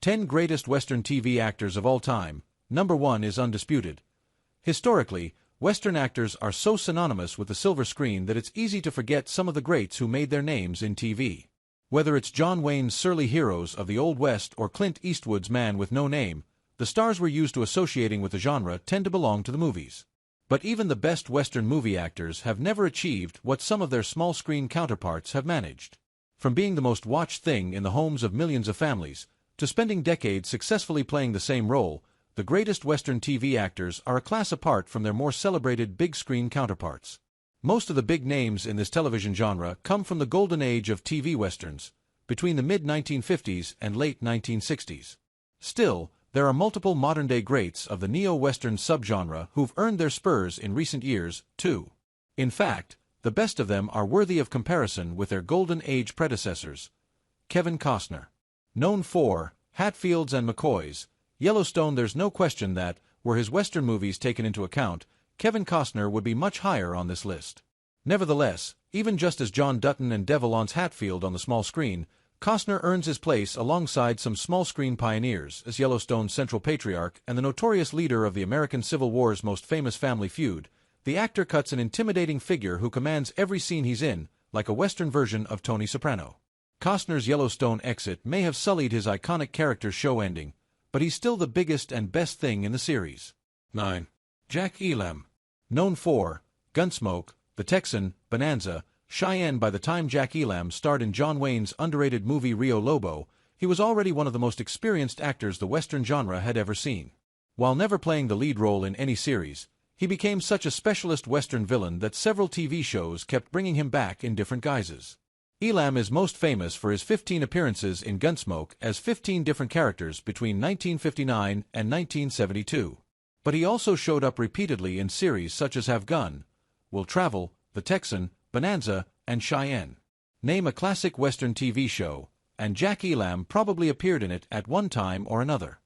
10 Greatest Western TV Actors of All Time. Number 1 is Undisputed. Historically, Western actors are so synonymous with the silver screen that it's easy to forget some of the greats who made their names in TV. Whether it's John Wayne's surly heroes of the Old West or Clint Eastwood's Man with No Name, the stars we're used to associating with the genre tend to belong to the movies. But even the best Western movie actors have never achieved what some of their small-screen counterparts have managed. From being the most watched thing in the homes of millions of families, to spending decades successfully playing the same role, the greatest Western TV actors are a class apart from their more celebrated big-screen counterparts. Most of the big names in this television genre come from the golden age of TV Westerns, between the mid-1950s and late 1960s. Still, there are multiple modern-day greats of the neo-Western subgenre who've earned their spurs in recent years, too. In fact, the best of them are worthy of comparison with their golden age predecessors. Kevin Costner. Known for Hatfields and McCoys, Yellowstone, there's no question that, were his Western movies taken into account, Kevin Costner would be much higher on this list. Nevertheless, even just as John Dutton and De Valence Hatfield on the small screen, Costner earns his place alongside some small-screen pioneers as Yellowstone's central patriarch and the notorious leader of the American Civil War's most famous family feud. The actor cuts an intimidating figure who commands every scene he's in, like a Western version of Tony Soprano. Costner's Yellowstone exit may have sullied his iconic character's show ending, but he's still the biggest and best thing in the series. 9. Jack Elam. Known for Gunsmoke, The Texan, Bonanza, Cheyenne. By the time Jack Elam starred in John Wayne's underrated movie Rio Lobo, he was already one of the most experienced actors the Western genre had ever seen. While never playing the lead role in any series, he became such a specialist Western villain that several TV shows kept bringing him back in different guises. Elam is most famous for his 15 appearances in Gunsmoke as 15 different characters between 1959 and 1972. But he also showed up repeatedly in series such as Have Gun, Will Travel, The Texan, Bonanza, and Cheyenne. Name a classic Western TV show, and Jack Elam probably appeared in it at one time or another.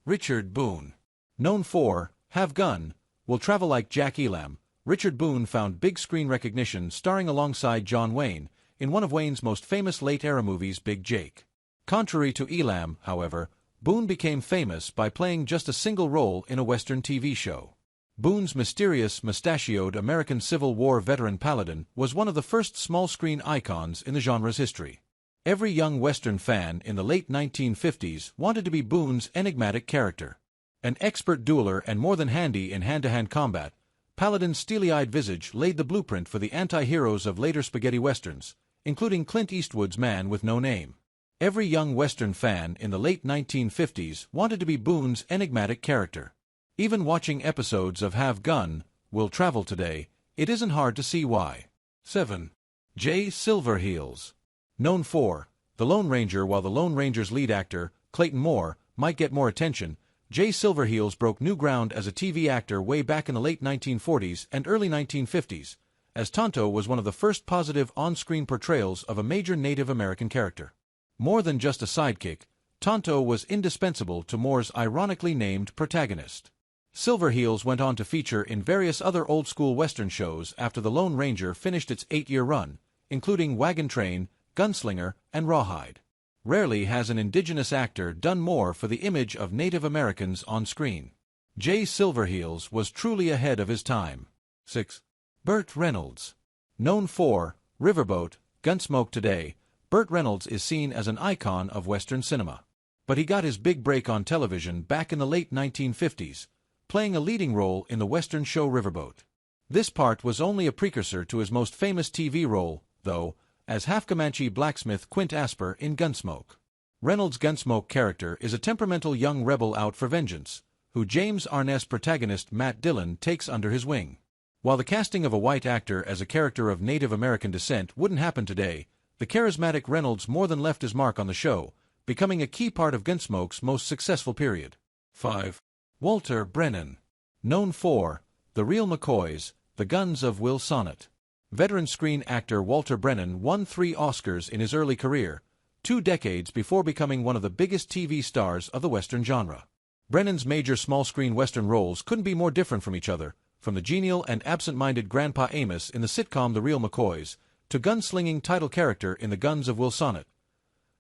Richard Boone. Known for Have Gun, Will Travel. Like Jack Elam, Richard Boone found big screen recognition starring alongside John Wayne in one of Wayne's most famous late-era movies, Big Jake. Contrary to Elam, however, Boone became famous by playing just a single role in a Western TV show. Boone's mysterious, mustachioed American Civil War veteran paladin was one of the first small-screen icons in the genre's history. Every young Western fan in the late 1950s wanted to be Boone's enigmatic character. An expert dueler and more than handy in hand-to-hand combat, Paladin's steely-eyed visage laid the blueprint for the anti-heroes of later spaghetti westerns, including Clint Eastwood's Man with No Name. Every young Western fan in the late 1950s wanted to be Boone's enigmatic character. Even watching episodes of Have Gun, Will Travel today, it isn't hard to see why. 7. Jay Silverheels. Known for The Lone Ranger. While the Lone Ranger's lead actor, Clayton Moore, might get more attention, Jay Silverheels broke new ground as a TV actor way back in the late 1940s and early 1950s, as Tonto was one of the first positive on-screen portrayals of a major Native American character. More than just a sidekick, Tonto was indispensable to Moore's ironically named protagonist. Silverheels went on to feature in various other old-school Western shows after The Lone Ranger finished its 8-year run, including Wagon Train, Gunslinger, and Rawhide. Rarely has an indigenous actor done more for the image of Native Americans on screen. Jay Silverheels was truly ahead of his time. 6. Burt Reynolds. Known for Riverboat, Gunsmoke. Today, Burt Reynolds is seen as an icon of Western cinema. But he got his big break on television back in the late 1950s, playing a leading role in the Western show Riverboat. This part was only a precursor to his most famous TV role, though, as half-Comanche blacksmith Quint Asper in Gunsmoke. Reynolds' Gunsmoke character is a temperamental young rebel out for vengeance, who James Arness protagonist Matt Dillon takes under his wing. While the casting of a white actor as a character of Native American descent wouldn't happen today, the charismatic Reynolds more than left his mark on the show, becoming a key part of Gunsmoke's most successful period. 5. Walter Brennan. Known for The Real McCoys, The Guns of Will Sonnet. Veteran screen actor Walter Brennan won 3 Oscars in his early career, 2 decades before becoming one of the biggest TV stars of the Western genre. Brennan's major small-screen Western roles couldn't be more different from each other, from the genial and absent-minded Grandpa Amos in the sitcom The Real McCoys, to gunslinging title character in The Guns of Will Sonnet.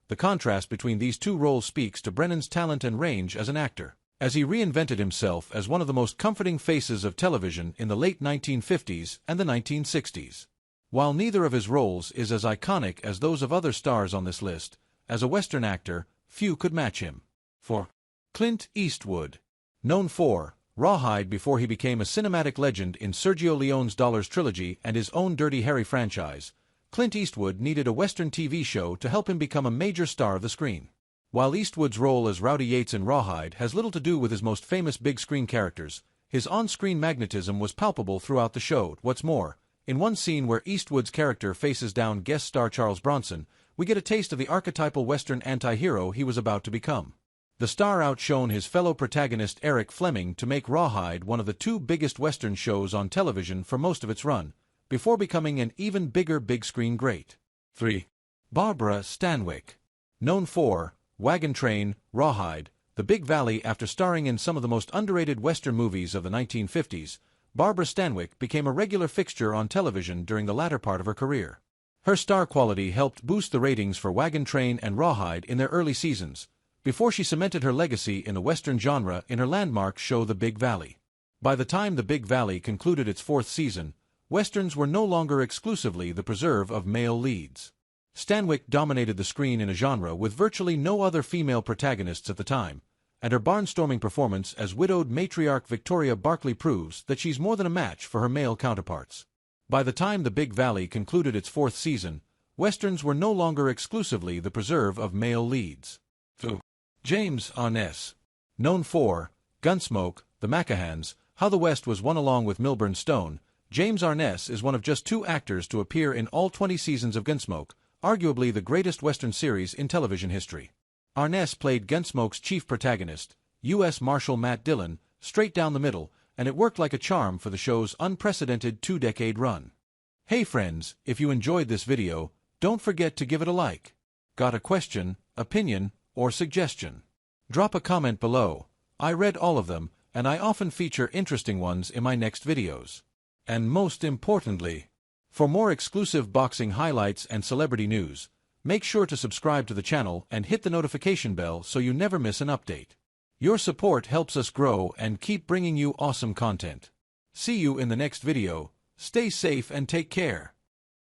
The contrast between these two roles speaks to Brennan's talent and range as an actor, as he reinvented himself as one of the most comforting faces of television in the late 1950s and the 1960s. While neither of his roles is as iconic as those of other stars on this list, as a Western actor, few could match him. 4. Clint Eastwood. Known for Rawhide before he became a cinematic legend in Sergio Leone's Dollars trilogy and his own Dirty Harry franchise, Clint Eastwood needed a Western TV show to help him become a major star of the screen. While Eastwood's role as Rowdy Yates in Rawhide has little to do with his most famous big-screen characters, his on-screen magnetism was palpable throughout the show. What's more, in one scene where Eastwood's character faces down guest star Charles Bronson, we get a taste of the archetypal Western anti-hero he was about to become. The star outshone his fellow protagonist Eric Fleming to make Rawhide one of the two biggest Western shows on television for most of its run, before becoming an even bigger big-screen great. 3. Barbara Stanwyck. Known for Wagon Train, Rawhide, The Big Valley. After starring in some of the most underrated Western movies of the 1950s, Barbara Stanwyck became a regular fixture on television during the latter part of her career. Her star quality helped boost the ratings for Wagon Train and Rawhide in their early seasons, before she cemented her legacy in the Western genre in her landmark show The Big Valley. By the time The Big Valley concluded its fourth season, Westerns were no longer exclusively the preserve of male leads. Stanwyck dominated the screen in a genre with virtually no other female protagonists at the time, and her barnstorming performance as widowed matriarch Victoria Barclay proves that she's more than a match for her male counterparts. By the time The Big Valley concluded its fourth season, Westerns were no longer exclusively the preserve of male leads. 2. James Arness. Known for Gunsmoke, The Macahans, How the West Was Won. Along with Milburn Stone, James Arness is one of just 2 actors to appear in all 20 seasons of Gunsmoke, arguably the greatest Western series in television history. Arness played Gunsmoke's chief protagonist, U.S. Marshal Matt Dillon, straight down the middle, and it worked like a charm for the show's unprecedented 2-decade run. Hey friends, if you enjoyed this video, don't forget to give it a like. Got a question, opinion, or suggestion? Drop a comment below. I read all of them, and I often feature interesting ones in my next videos. And most importantly, for more exclusive boxing highlights and celebrity news, make sure to subscribe to the channel and hit the notification bell so you never miss an update. Your support helps us grow and keep bringing you awesome content. See you in the next video. Stay safe and take care.